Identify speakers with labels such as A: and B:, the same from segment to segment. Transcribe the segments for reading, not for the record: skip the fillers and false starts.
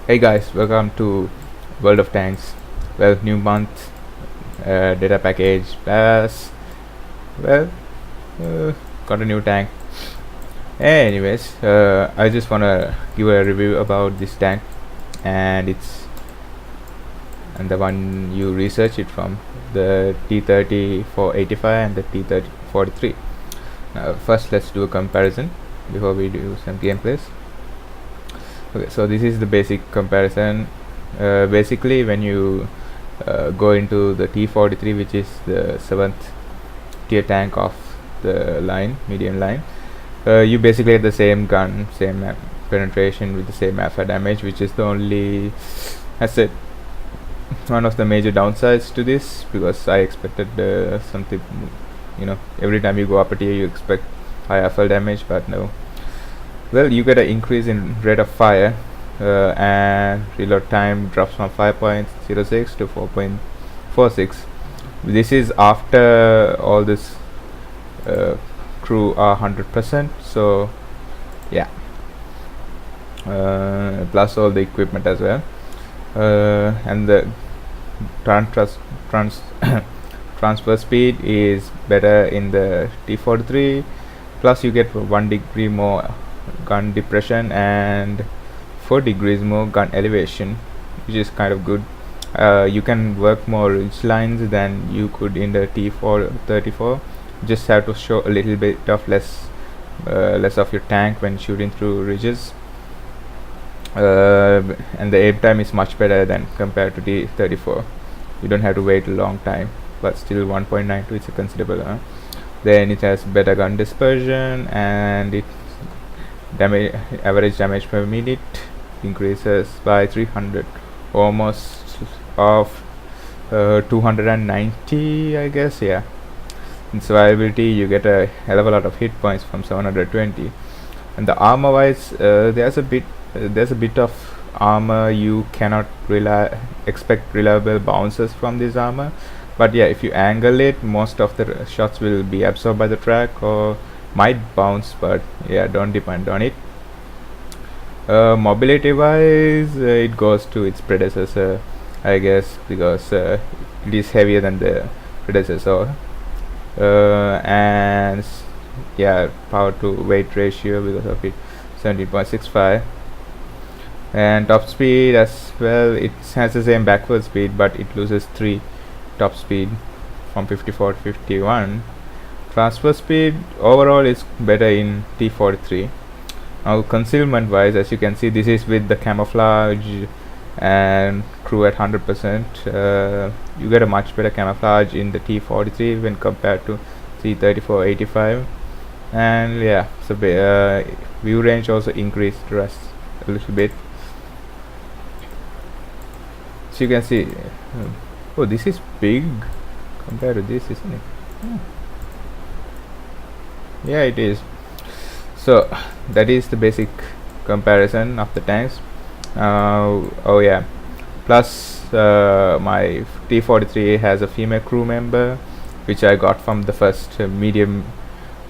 A: Hey guys, welcome to World of Tanks. Well, new month, data package pass. Well, uh, got a new tank. Anyways, I just wanna give a review about this tank, and the one you research it from, the T-34 and the T-43. First, let's do a comparison before we do some gameplays. Okay, so this is the basic comparison. Basically, when you go into the T-43, which is the 7th tier tank of the medium line, you basically get the same gun, same penetration with the same alpha damage, which is the only, I said, one of the major downsides to this, because I expected something, every time you go up a tier you expect high alpha damage, but no. Well, you get an increase in rate of fire, and reload time drops from 5.06 to 4.46. This is after all this crew are 100%, so yeah, plus all the equipment as well, and the transfer speed is better in the T-43, plus you get 1 degree more gun depression and 4 degrees more gun elevation, which is kind of good. You can work more ridge lines than you could in the T-34. Just have to show a little bit of less of your tank when shooting through ridges, and the aim time is much better than compared to T-34. You don't have to wait a long time, but still 1.92 is a considerable. Then it has better gun dispersion, and it average damage per minute increases by 300, almost of 290, I guess. Yeah. In survivability, you get a hell of a lot of hit points from 720, and the armor wise, there's a bit of armor. You cannot expect reliable bounces from this armor, but yeah, if you angle it, most of the shots will be absorbed by the track or might bounce, but yeah, don't depend on it. Mobility wise, it goes to its predecessor, I guess, because it is heavier than the predecessor, and yeah, power to weight ratio because of it 17.65, and top speed as well. It has the same backward speed, but it loses 3 top speed from 54 to 51. Transfer speed overall is better in T-43. Now concealment wise, as you can see, this is with the camouflage and crew at 100%. You get a much better camouflage in the T-43 when compared to T-34-85, and yeah, so view range also increased a little bit. So you can see, oh, this is big compared to this, isn't it? Yeah, it is. So that is the basic comparison of the tanks. Oh yeah, plus my T-43 has a female crew member, which I got from the first medium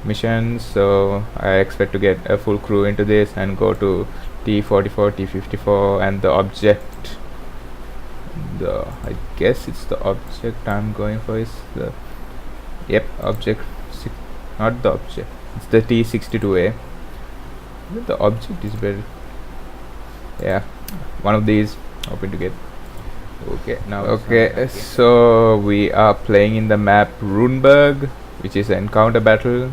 A: mission, so I expect to get a full crew into this and go to T-44, T-54, and the object, I guess it's the object I'm going for is the object, not the object, it's the T-62A. The object is better. Yeah, one of these, hoping to get. Okay, now okay, so we are playing in the map Runeberg, which is an encounter battle.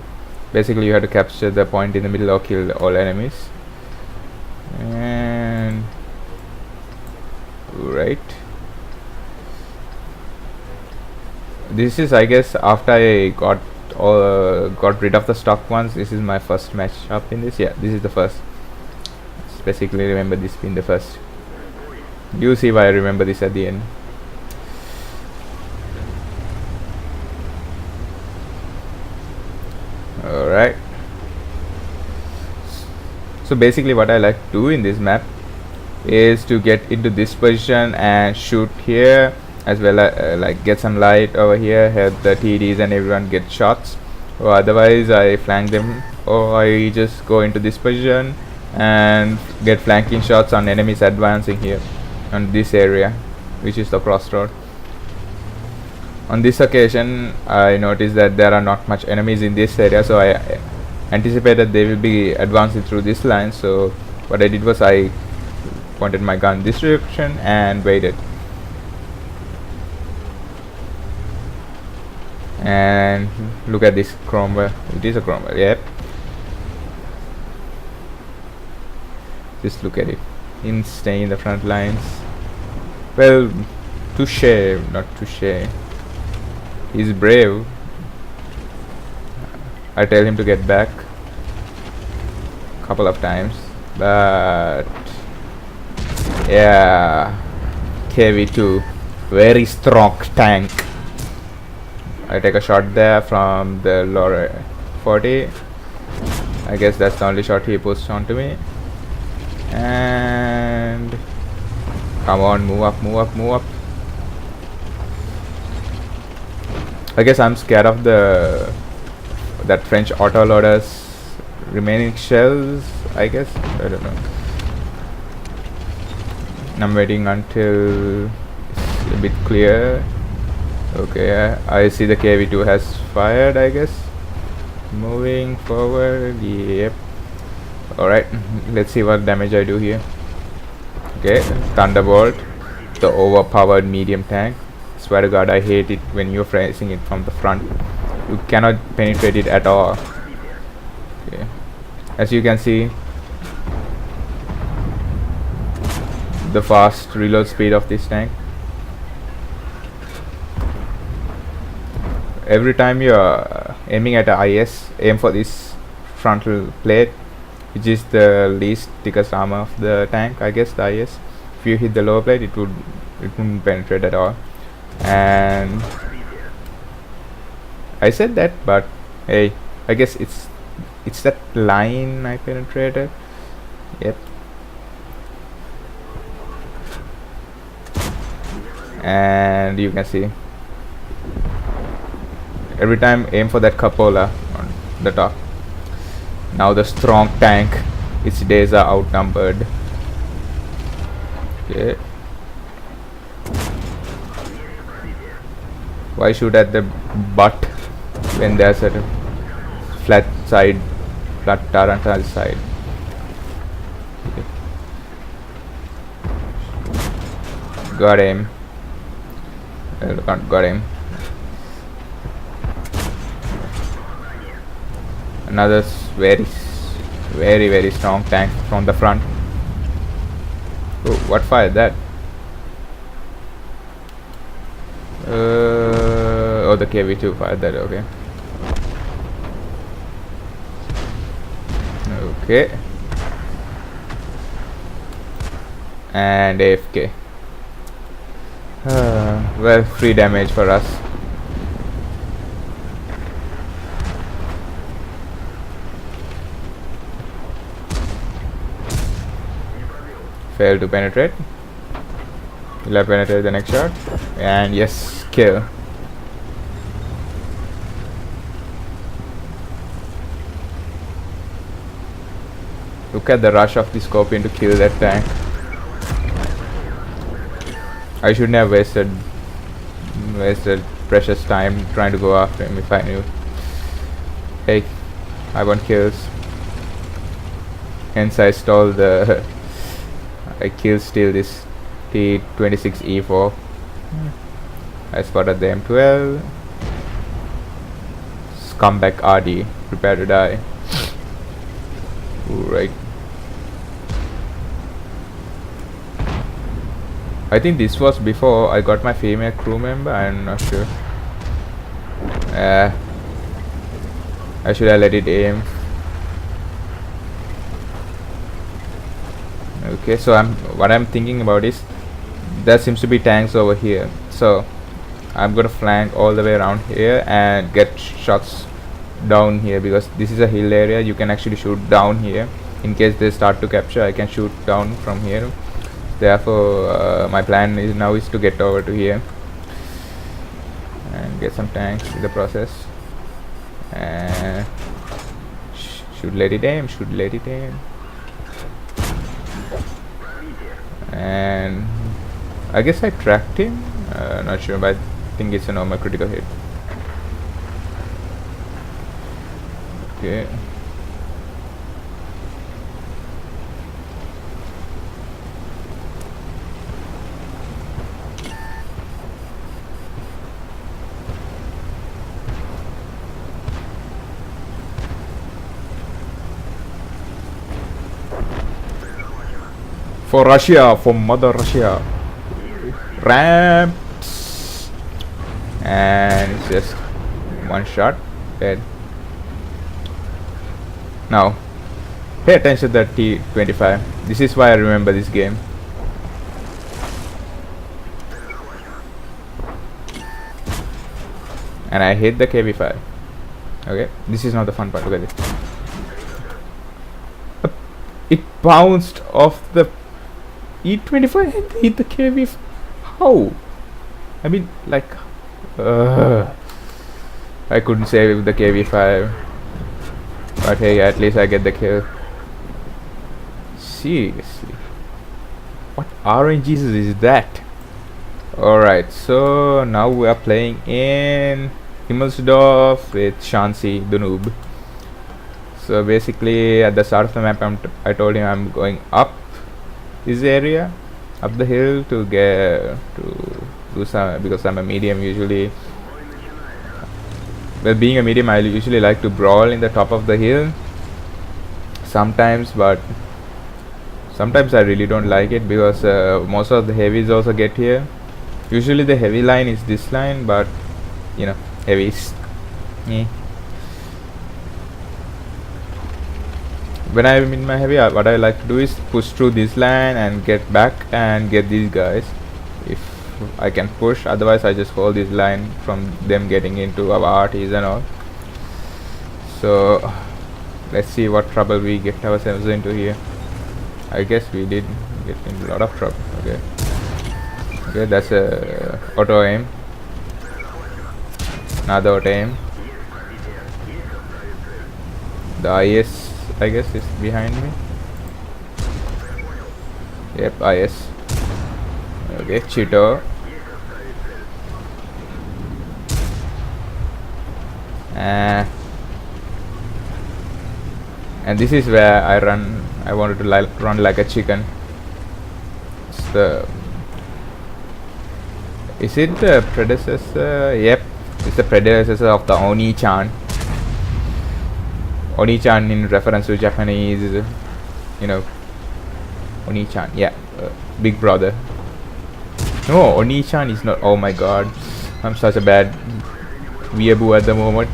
A: Basically, you have to capture the point in the middle or kill all enemies. And right, this is, I guess, after I got rid of the stock ones. This is my first match up in this. Yeah, this is the first. Basically, remember this being the first. You see why I remember this at the end. Alright, so basically what I like to do in this map is to get into this position and shoot here, as well as like get some light over here, help the TDs and everyone get shots, or otherwise I flank them, or I just go into this position and get flanking shots on enemies advancing here on this area, which is the crossroad. On this occasion, I noticed that there are not much enemies in this area, so I anticipated they will be advancing through this line. So what I did was I pointed my gun this direction and waited. And look at this Cromwell. It is a Cromwell, yep. Just look at it. Him staying in the front lines. Well, touche, not touche. He's brave. I tell him to get back a couple of times, but yeah, KV2, very strong tank. I take a shot there from the lower 40. I guess that's the only shot he pushed onto me. And come on, move up, move up, move up. I guess I'm scared of that French autoloader's remaining shells, I guess. I don't know. I'm waiting until it's a bit clear. Okay, I see the KV2 has fired, I guess. Moving forward, yep. Alright, let's see what damage I do here. Okay, Thunderbolt, the overpowered medium tank. Swear to God, I hate it when you're facing it from the front. You cannot penetrate it at all. Okay. As you can see, the fast reload speed of this tank. Every time you're aiming at a IS, aim for this frontal plate, which is the least thickest armor of the tank, I guess, the IS. If you hit the lower plate, it wouldn't penetrate at all. And I said that, but hey, I guess it's that line I penetrated. Yep. And you can see every time aim for that cupola on the top. Now the strong tank, its days are outnumbered. Okay. Why shoot at the butt when there's a flat tarantine side? Okay. Got him. Got him. Another very strong tank from the front. Oh, what fired that? Oh, the KV2 fired that. Okay. Okay. And AFK. Well, free damage for us. Failed to penetrate. Will I penetrate the next shot? And yes, kill. Look at the rush of the Scorpion to kill that tank. I shouldn't have wasted precious time trying to go after him if I knew. Hey, I want kills. Hence I stole the I kill steal this T-43 I spotted the M12. Scumbag RD, prepare to die. Right. I think this was before I got my female crew member. I'm not sure. I should have let it aim. Okay, so what I'm thinking about is there seems to be tanks over here, so I'm gonna flank all the way around here and get shots down here, because this is a hill area. You can actually shoot down here in case they start to capture. I can shoot down from here. Therefore my plan is now to get over to here and get some tanks in the process, and should let it aim. and I guess I tracked him. Not sure, but I think it's a normal critical hit. Okay. For Russia, for Mother Russia. Ramps. And it's just one shot. Dead. Now, pay attention to that T-25. This is why I remember this game. And I hit the KV-5. Okay, this is not the fun part. Look at it. It bounced off the E-25 and hit the KV. How? I mean, like, I couldn't save the KV-5, but hey, at least I get the kill. Seriously, what RNGs is that? Alright, so now we are playing in Hemelsdorf with Shansi, the noob. So basically, at the start of the map, I told him I'm going up this area, up the hill to get to do some, because I'm a medium usually. Well, being a medium, I usually like to brawl in the top of the hill sometimes, but sometimes I really don't like it because most of the heavies also get here. Usually the heavy line is this line, but you know, heavies. When I'm in my heavy, what I like to do is push through this line and get back and get these guys if I can push. Otherwise I just hold this line from them getting into our RTs and all. So let's see what trouble we get ourselves into here. I guess we did get in a lot of trouble. Okay, that's a auto aim. Another auto aim. The IS, I guess, is behind me. Yep, IS. Okay, Cheeto. And this is where I run. I wanted to run like a chicken. Is it the predecessor? Yep, it's the predecessor of the Oni-chan. Oni-chan in reference to Japanese, you know, Oni-chan, yeah, big brother. No, Oni-chan is not. Oh my god, I'm such a bad weeaboo at the moment.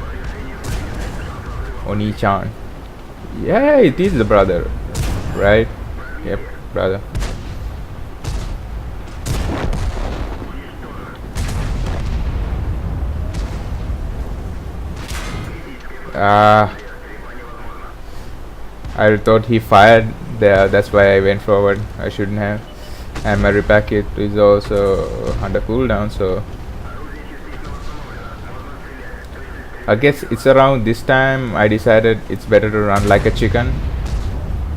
A: Oni-chan, yeah, it is the brother, right? Yep, brother. I thought he fired there, that's why I went forward. I shouldn't have. And my repair kit is also under cooldown, so I guess it's around this time I decided it's better to run like a chicken.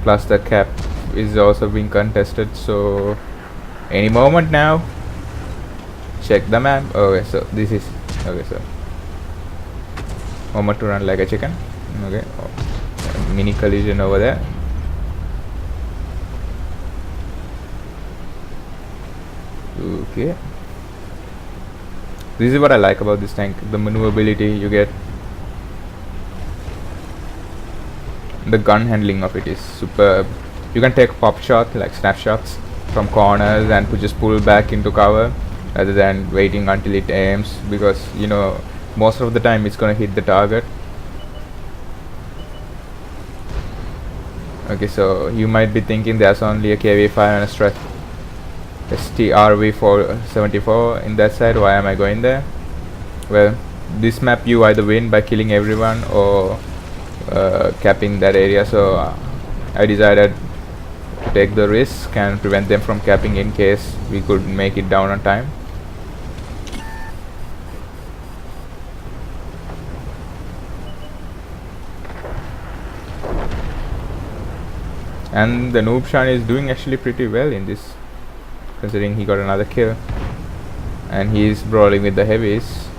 A: Plus the cap is also being contested, so any moment now. Check the map. Okay, so this is okay, so moment to run like a chicken. Okay, mini collision over there. Okay, this is what I like about this tank, the maneuverability you get. The gun handling of it is superb. You can take pop shot, like snapshots from corners, and just pull back into cover rather than waiting until it aims, because you know most of the time it's gonna hit the target. Okay, so you might be thinking there's only a KV-5 and a strat STRV-474 in that side. Why am I going there? Well, this map you either win by killing everyone or capping that area, so I decided to take the risk and prevent them from capping in case we could make it down on time. And the Noobshan is doing actually pretty well in this considering he got another kill. And he's brawling with the heavies.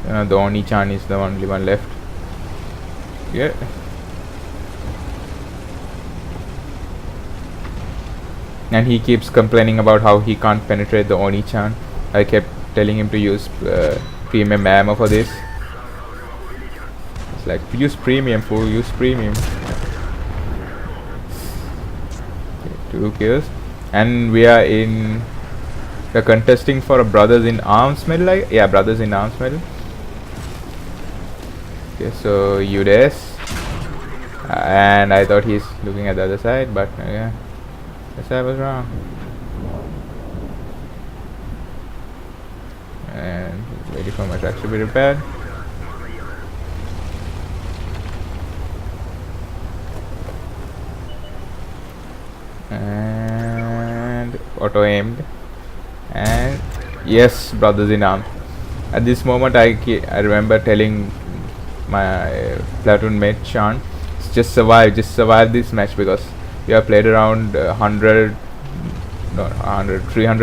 A: The Oni-chan is the only one left. Yeah. And he keeps complaining about how he can't penetrate the Oni-chan. I kept telling him to use premium ammo for this. It's like, use premium, fool, use premium. Okay, 2 kills. And we're contesting for a Brothers in Arms medal. Yeah, Brothers in Arms medal. Okay, so Udes. And I thought he's looking at the other side, but yeah, guess I was wrong. And waiting for my tracks to be repaired. And auto aimed. And yes, Brothers in Arms. At this moment I remember telling my platoon mate Sean, just survive this match, because we have played around 300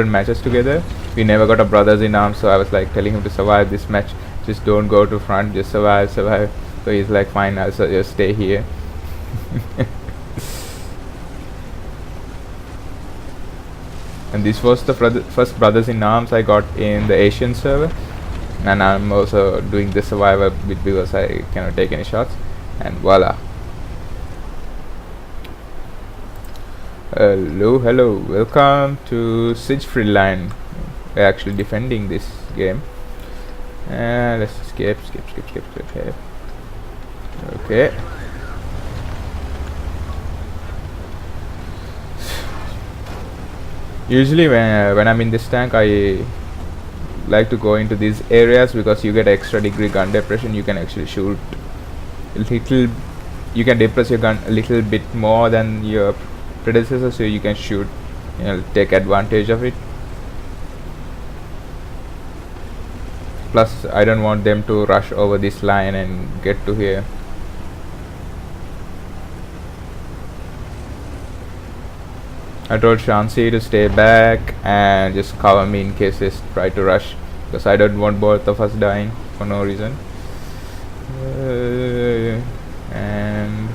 A: matches together. We never got a Brothers in Arms, so I was like telling him to survive this match, just don't go to front, just survive. So he's like, fine, I'll just stay here. And this was the first Brothers in Arms I got in the Asian server, and I'm also doing the survivor bit because I cannot take any shots. And voila. Hello, welcome to Siege Free Line. We're actually defending this game. Let's skip. Okay. Usually when I'm in this tank, I like to go into these areas because you get extra degree gun depression. You can actually shoot a little, you can depress your gun a little bit more than your predecessor, so you can shoot, take advantage of it. Plus I don't want them to rush over this line and get to here. I told Shansi to stay back and just cover me in case they try to rush, because I don't want both of us dying for no reason. And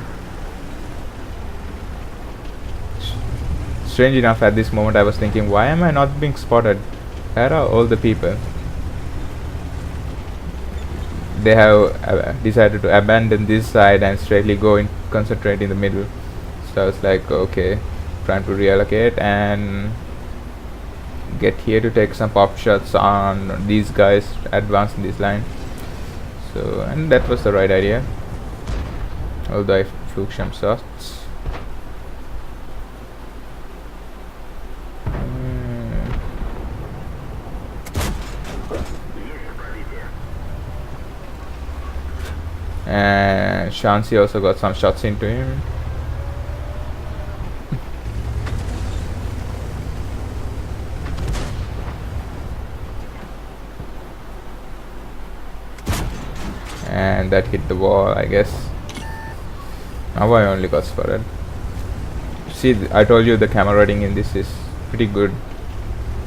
A: strange enough, at this moment I was thinking, why am I not being spotted? Where are all the people? They have decided to abandon this side and straightly go and concentrate in the middle. So I was like, okay, trying to reallocate and get here to take some pop shots on these guys advancing this line. So, and that was the right idea, although I fluke some shots. And Shansi also got some shots into him. And that hit the wall, I guess. Now I only got spotted. See, I told you the camera rating in this is pretty good.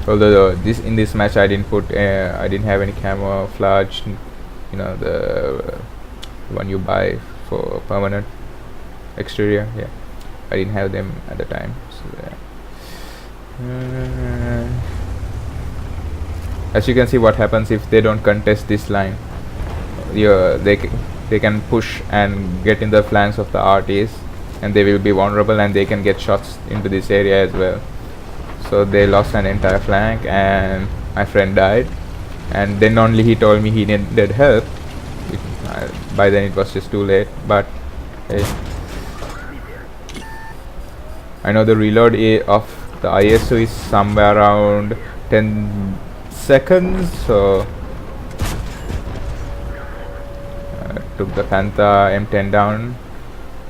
A: Although in this match I didn't have any camouflage, the one you buy for permanent exterior. Yeah, I didn't have them at the time. So as you can see, what happens if they don't contest this line. They can push and get in the flanks of the RTs, and they will be vulnerable and they can get shots into this area as well. So they lost an entire flank and my friend died, and then only he told me he needed help. By then it was just too late, but hey, I know the reload of the ISO is somewhere around 10 seconds, so took the Panther M10 down,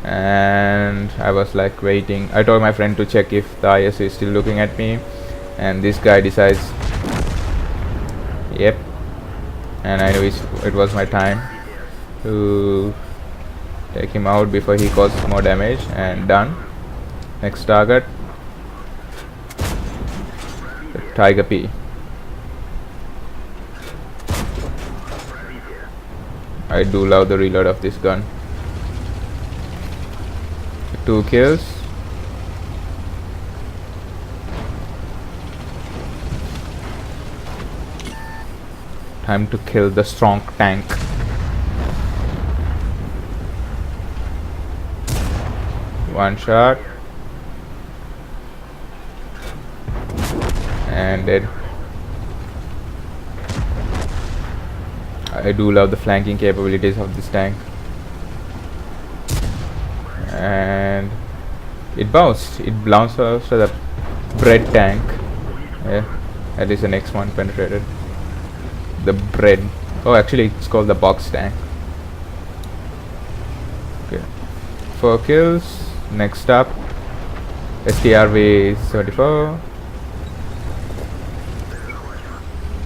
A: and I was like waiting. I told my friend to check if the ISO is still looking at me, and this guy decides, yep, and I knew it was my time to take him out before he causes more damage. And done. Next target. Tiger P. I do love the reload of this gun. 2 kills. Time to kill the strong tank. One shot. And dead. I do love the flanking capabilities of this tank. And it bounced. It bounced off to the bread tank. Yeah, at least the next one penetrated. The bread. Oh, actually, it's called the box tank. Okay, 4 kills. Next up, STRV-74.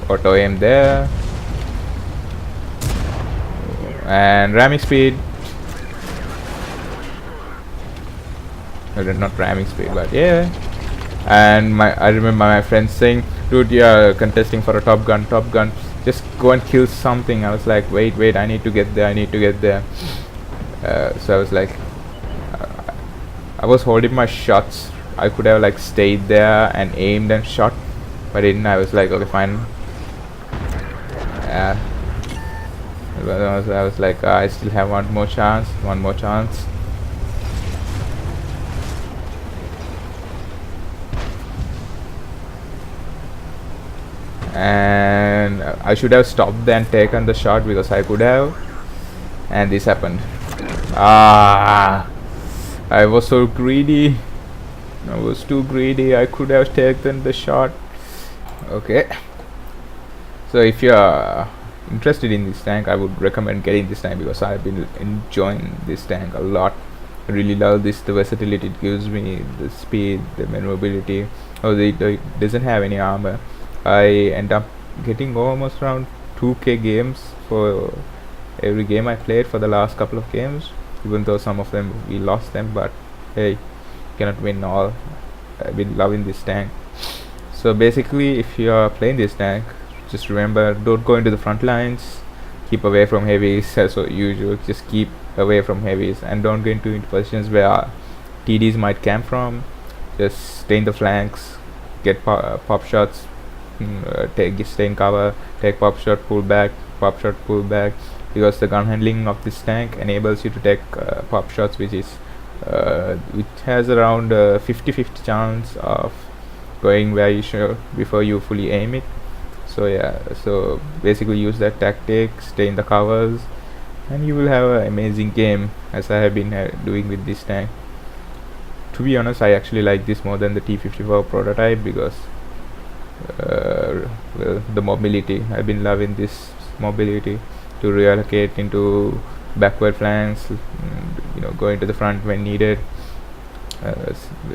A: Auto aim there. And ramming speed. Not ramming speed, but yeah. And I remember my friends saying, dude, you're contesting for a top gun, just go and kill something. I was like, wait, I need to get there. So I was like, I was holding my shots. I could have like stayed there and aimed and shot, but I didn't. I was like, okay, fine. I was like, I still have one more chance. And I should have stopped then taken the shot because I could have, and this happened. I was so greedy. I was too greedy. I could have taken the shot. Okay, so if you are interested in this tank, I would recommend getting this tank because I've been enjoying this tank a lot. I really love this, the versatility it gives me, the speed, the maneuverability. It doesn't have any armor. I end up getting almost around 2k games for every game I played for the last couple of games, even though some of them we lost them, but hey, cannot win all. I've been loving this tank. So basically, if you are playing this tank, just remember, don't go into the front lines, keep away from heavies as usual. Just keep away from heavies and don't go into positions where TDs might camp from. Just stay in the flanks, get pop shots, stay in cover, take pop shot, pull back, because the gun handling of this tank enables you to take pop shots, which has around 50-50 chance of going where you should before you fully aim it. So yeah, so basically use that tactic, stay in the covers, and you will have an amazing game, as I have been doing with this tank. To be honest, I actually like this more than the T-54 prototype because well, the mobility. I've been loving this mobility to reallocate into backward flanks, going to the front when needed,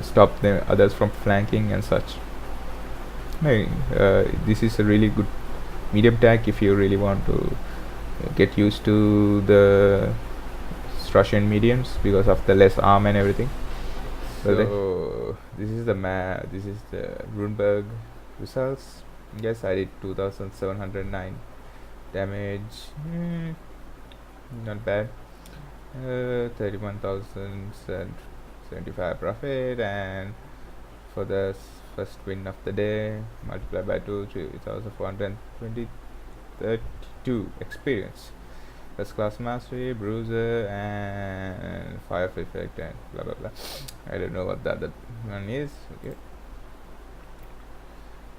A: stop the others from flanking and such. This is a really good medium tank if you really want to get used to the Russian mediums because of the less arm and everything. So this is the Brunberg results. Yes, I did 2709 damage. Not bad. 31,075 profit, and for the first win of the day, multiply by 2, 3,432 experience. First class mastery, bruiser, and fire effect, and blah blah blah. I don't know what the other one is. Okay.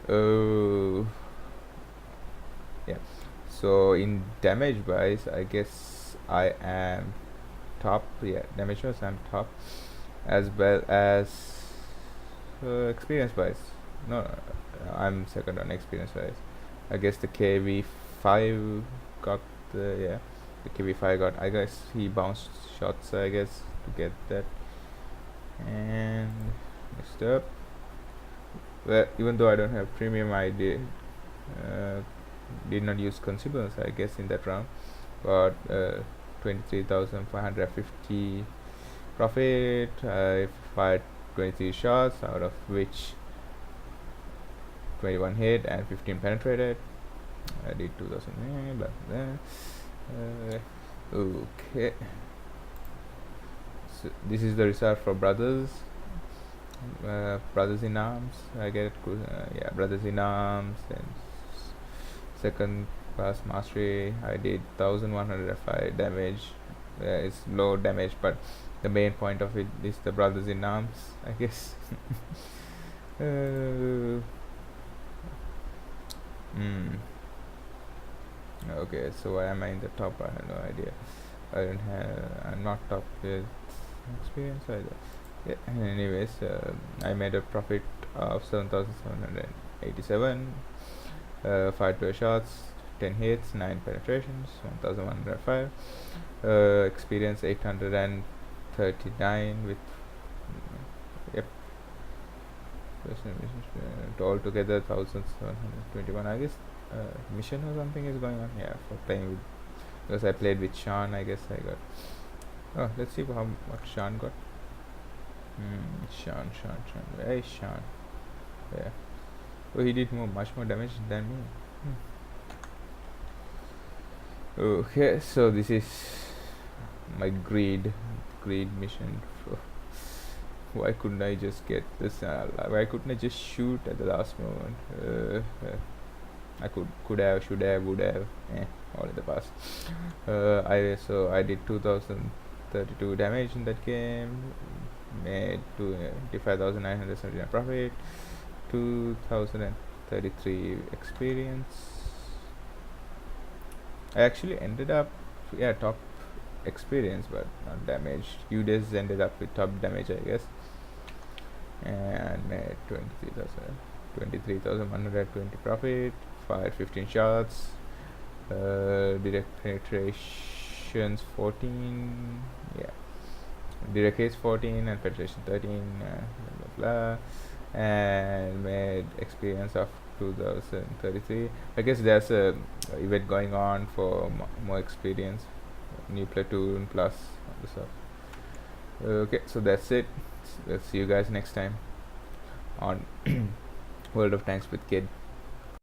A: Oh, yeah. So in damage wise, I guess I am top. Yeah, damage wise I'm top, as well as experience wise. No, I'm second on experience wise. I guess the KV5 got the KV5 got. I guess he bounced shots. I guess to get that. And next up, well, even though I don't have premium, I did not use consumables, I guess, in that round, but 23,550 profit. I fired 23 shots, out of which 21 hit and 15 penetrated. I did 2000, blah, blah. Okay, so this is the result for brothers. Brothers in arms. I get yeah, brothers in arms and second class mastery. I did 1105 damage. It's low damage, but the main point of it is the brothers in arms, I guess. Okay, so why am I in the top? I have no idea. I'm not top with experience either. Yeah, anyways, I made a profit of 7,787, 5 to shots, 10 hits, 9 penetrations, 1,105, experience 839 with yep, altogether 1,721, I guess. Mission or something is going on, yeah, for playing with, because I played with Sean, I guess I got. Oh, let's see what Sean got. Sean, hey Sean, yeah. Oh, he did much more damage than me. Okay, so this is my greed mission. Why couldn't I just get this? Why couldn't I just shoot at the last moment? I could have, should have, would have, all in the past. I did 2,032 damage in that game. Made 25,979 profit, 2,033 experience. I actually ended up, top experience, but not damage. UDES ended up with top damage, I guess, and made 23,120 profit. Fired 15 shots. Direct penetrations 14. Yeah. Direct hits 14 and penetration 13, blah, blah, blah, and made experience of 2033. I guess there's a event going on for more experience, new platoon plus other stuff. Okay, so that's it. Let's see you guys next time on World of Tanks with Kid.